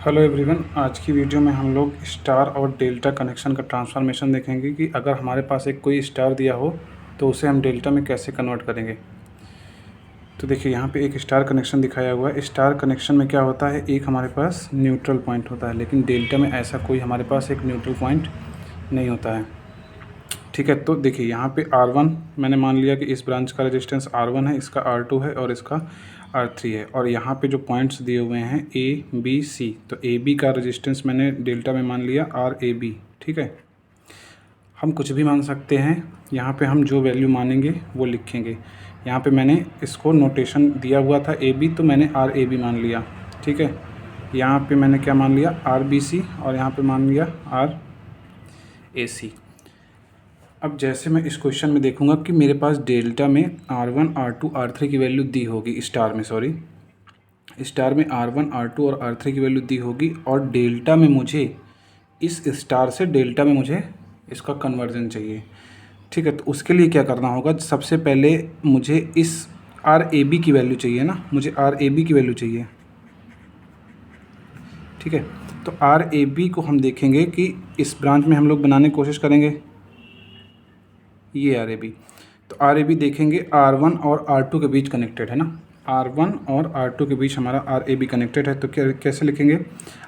Hello everyone, आज की video में हम लोग स्टार और डेल्टा कनेक्शन का ट्रांसफॉर्मेशन देखेंगे कि अगर हमारे पास एक कोई स्टार दिया हो तो उसे हम डेल्टा में कैसे कन्वर्ट करेंगे। तो देखिए यहाँ पे एक स्टार कनेक्शन दिखाया हुआ है। स्टार कनेक्शन में क्या होता है, एक हमारे पास न्यूट्रल पॉइंट होता है, लेकिन डेल्टा में ऐसा कोई हमारे पास एक न्यूट्रल पॉइंट नहीं होता है। ठीक है, तो देखिए यहाँ पे R1 मैंने मान लिया कि इस ब्रांच का रेजिस्टेंस R1 है, इसका R2 है और इसका R3 है। और यहाँ पे जो पॉइंट्स दिए हुए हैं A B C, तो AB का रेजिस्टेंस मैंने डेल्टा में मान लिया RAB। ठीक है, हम कुछ भी मान सकते हैं, यहाँ पे हम जो वैल्यू मानेंगे वो लिखेंगे। यहाँ पे मैंने इसको नोटेशन दिया हुआ था AB, तो मैंने RAB मान लिया। ठीक है, यहाँ पे मैंने क्या मान लिया RBC और यहाँ पे मान लिया RAC। अब जैसे मैं इस क्वेश्चन में देखूंगा कि मेरे पास डेल्टा में R1 R2 R3 की वैल्यू दी होगी, स्टार में R1 R2 और R3 की वैल्यू दी होगी, और डेल्टा में मुझे इस स्टार से डेल्टा में मुझे इसका कन्वर्जन चाहिए। ठीक है, तो उसके लिए क्या करना होगा, सबसे पहले मुझे इस RAB की वैल्यू चाहिए ना, मुझे RAB की वैल्यू चाहिए। ठीक है, तो RAB को हम देखेंगे कि इस ब्रांच में हम लोग बनाने की कोशिश करेंगे, ये RAB। तो RAB देखेंगे R1 और R2 के बीच कनेक्टेड है ना, R1 और R2 के बीच हमारा RAB कनेक्टेड है। तो कैसे लिखेंगे,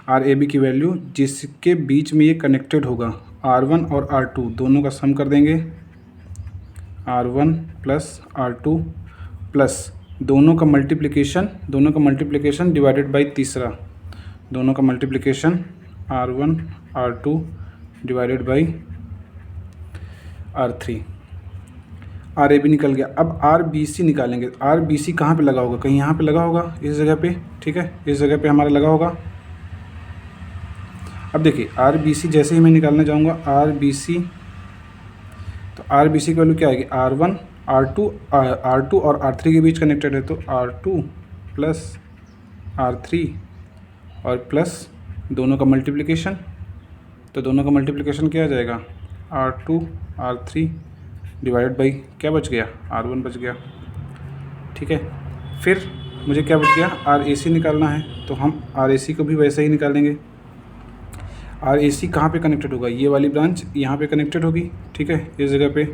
RAB की वैल्यू जिसके बीच में ये कनेक्टेड होगा, R1 और R2 दोनों का सम कर देंगे, R1 प्लस R2 प्लस दोनों का मल्टीप्लिकेशन डिवाइडेड बाई तीसरा, दोनों का multiplication R1 R2 divided by R3। RAB निकल गया। अब RBC निकालेंगे। RBC कहाँ पे लगा होगा, कहीं यहाँ पे लगा होगा, इस जगह पे। ठीक है, इस जगह पे हमारा लगा होगा। अब देखिए RBC जैसे ही मैं निकालने जाऊँगा RBC, तो RBC की वैल्यू क्या आएगी, R2 और R3 के बीच कनेक्टेड है, तो R2 प्लस R3 और प्लस दोनों का मल्टीप्लिकेशन, तो दोनों का मल्टीप्लिकेशन क्या आ जाएगा, R2 R3 डिवाइडेड बाई क्या बच गया, R1 बच गया। ठीक है, फिर मुझे क्या बच गया, RAC निकालना है, तो हम RAC को भी वैसे ही निकालेंगे। RAC कहाँ पे कनेक्टेड होगा, ये वाली ब्रांच यहाँ पे कनेक्टेड होगी। ठीक है, इस जगह पे।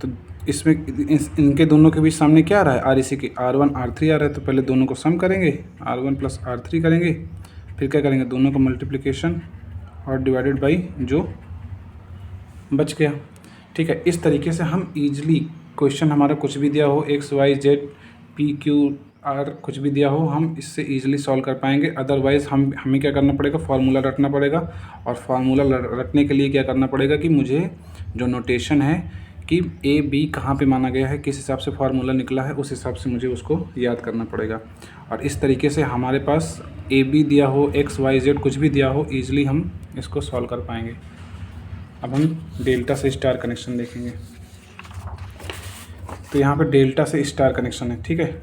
तो इसमें इनके दोनों के बीच सामने क्या आ रहा है, RAC के R1 R3 आ रहा है, तो पहले दोनों को सम करेंगे, R1 प्लस R3 करेंगे, फिर क्या करेंगे, दोनों का मल्टीप्लिकेशन और डिवाइडेड बाई जो बच गया। ठीक है, इस तरीके से हम ईजिली, क्वेश्चन हमारा कुछ भी दिया हो, X Y Z P Q R कुछ भी दिया हो, हम इससे ईजिली सॉल्व कर पाएंगे। अदरवाइज़ हमें क्या करना पड़ेगा, फार्मूला रटना पड़ेगा। और फार्मूला रटने के लिए क्या करना पड़ेगा कि मुझे जो नोटेशन है कि AB कहाँ पे माना गया है, किस हिसाब से फार्मूला निकला है, उस हिसाब से मुझे उसको याद करना पड़ेगा। और इस तरीके से हमारे पास AB दिया हो, X Y Z कुछ भी दिया हो, ईजिली हम इसको सॉल्व कर पाएंगे। अब हम डेल्टा से स्टार कनेक्शन देखेंगे। तो यहाँ पे डेल्टा से स्टार कनेक्शन है। ठीक है,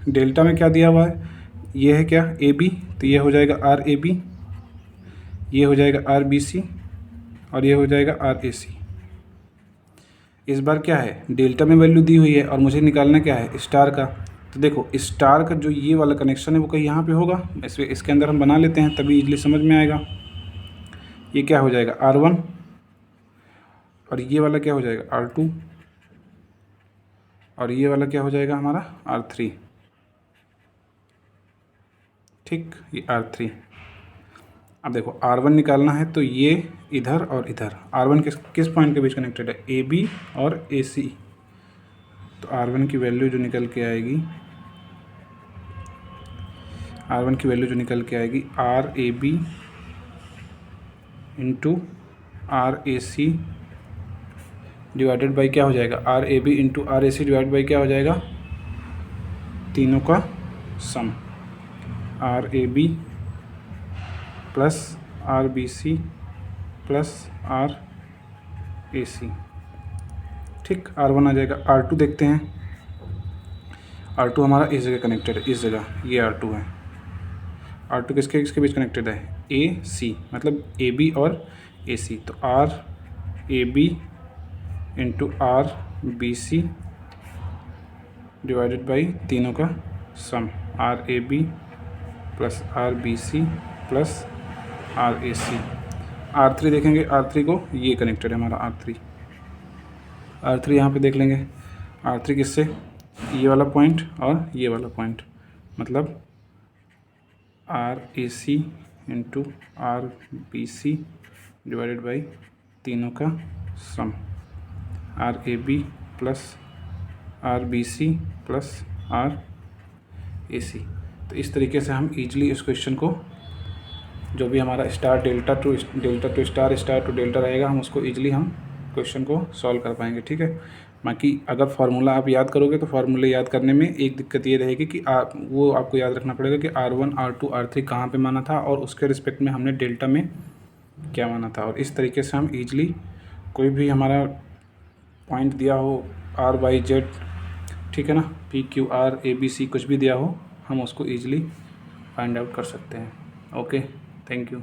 डेल्टा में क्या दिया हुआ है, ये है क्या AB, तो ये हो जाएगा RAB, ये हो जाएगा RBC और ये हो जाएगा RAC। इस बार क्या है, डेल्टा में वैल्यू दी हुई है और मुझे निकालना क्या है, स्टार का। तो देखो स्टार का जो ये वाला कनेक्शन है वो कहीं यहाँ पे होगा, इसके अंदर हम बना लेते हैं, तभी इजली समझ में आएगा। ये क्या हो जाएगा R1 और ये वाला क्या हो जाएगा R2 और ये वाला क्या हो जाएगा हमारा R3। ठीक, ये R3। अब देखो R1 निकालना है, तो ये इधर और इधर, R1 किस पॉइंट के बीच कनेक्टेड है, AB और AC। तो R1 की वैल्यू जो निकल के आएगी, RAB into RAC divided by क्या हो जाएगा, RAB into RAC divided by क्या हो जाएगा, तीनों का sum, RAB plus RBC plus RAC। ठीक, R1 आ जाएगा। R2 देखते हैं, R2 हमारा इस जगह कनेक्टेड है, इस जगह ये R2 है। R2 किसके बीच कनेक्टेड है, AC, मतलब AB और AC। तो RAB into RBC divided by तीनों का sum, RAB plus R B C plus R A C. R3 देखेंगे, R3 को ये कनेक्टेड है हमारा R3 यहाँ पे देख लेंगे। R3 किससे, ये वाला पॉइंट और ये वाला पॉइंट, मतलब R A C into R B C divided by तीनों का sum, R A B plus R B C plus R A C. तो इस तरीके से हम ईजिली इस क्वेश्चन को, जो भी हमारा star delta to star, star to delta रहेगा, हम उसको ईजिली हम क्वेश्चन को सॉल्व कर पाएंगे। ठीक है। बाकी अगर फार्मूला आप याद करोगे तो फार्मूले याद करने में एक दिक्कत ये रहेगी कि वो आपको याद रखना पड़ेगा कि R1 R2 R3 कहाँ पे माना था और उसके रिस्पेक्ट में हमने डेल्टा में क्या माना था। और इस तरीके से हम ईजिली कोई भी हमारा पॉइंट दिया हो R Y Z, ठीक है ना, PQR ABC कुछ भी दिया हो, हम उसको ईजिली फाइंड आउट कर सकते हैं। Okay, thank you.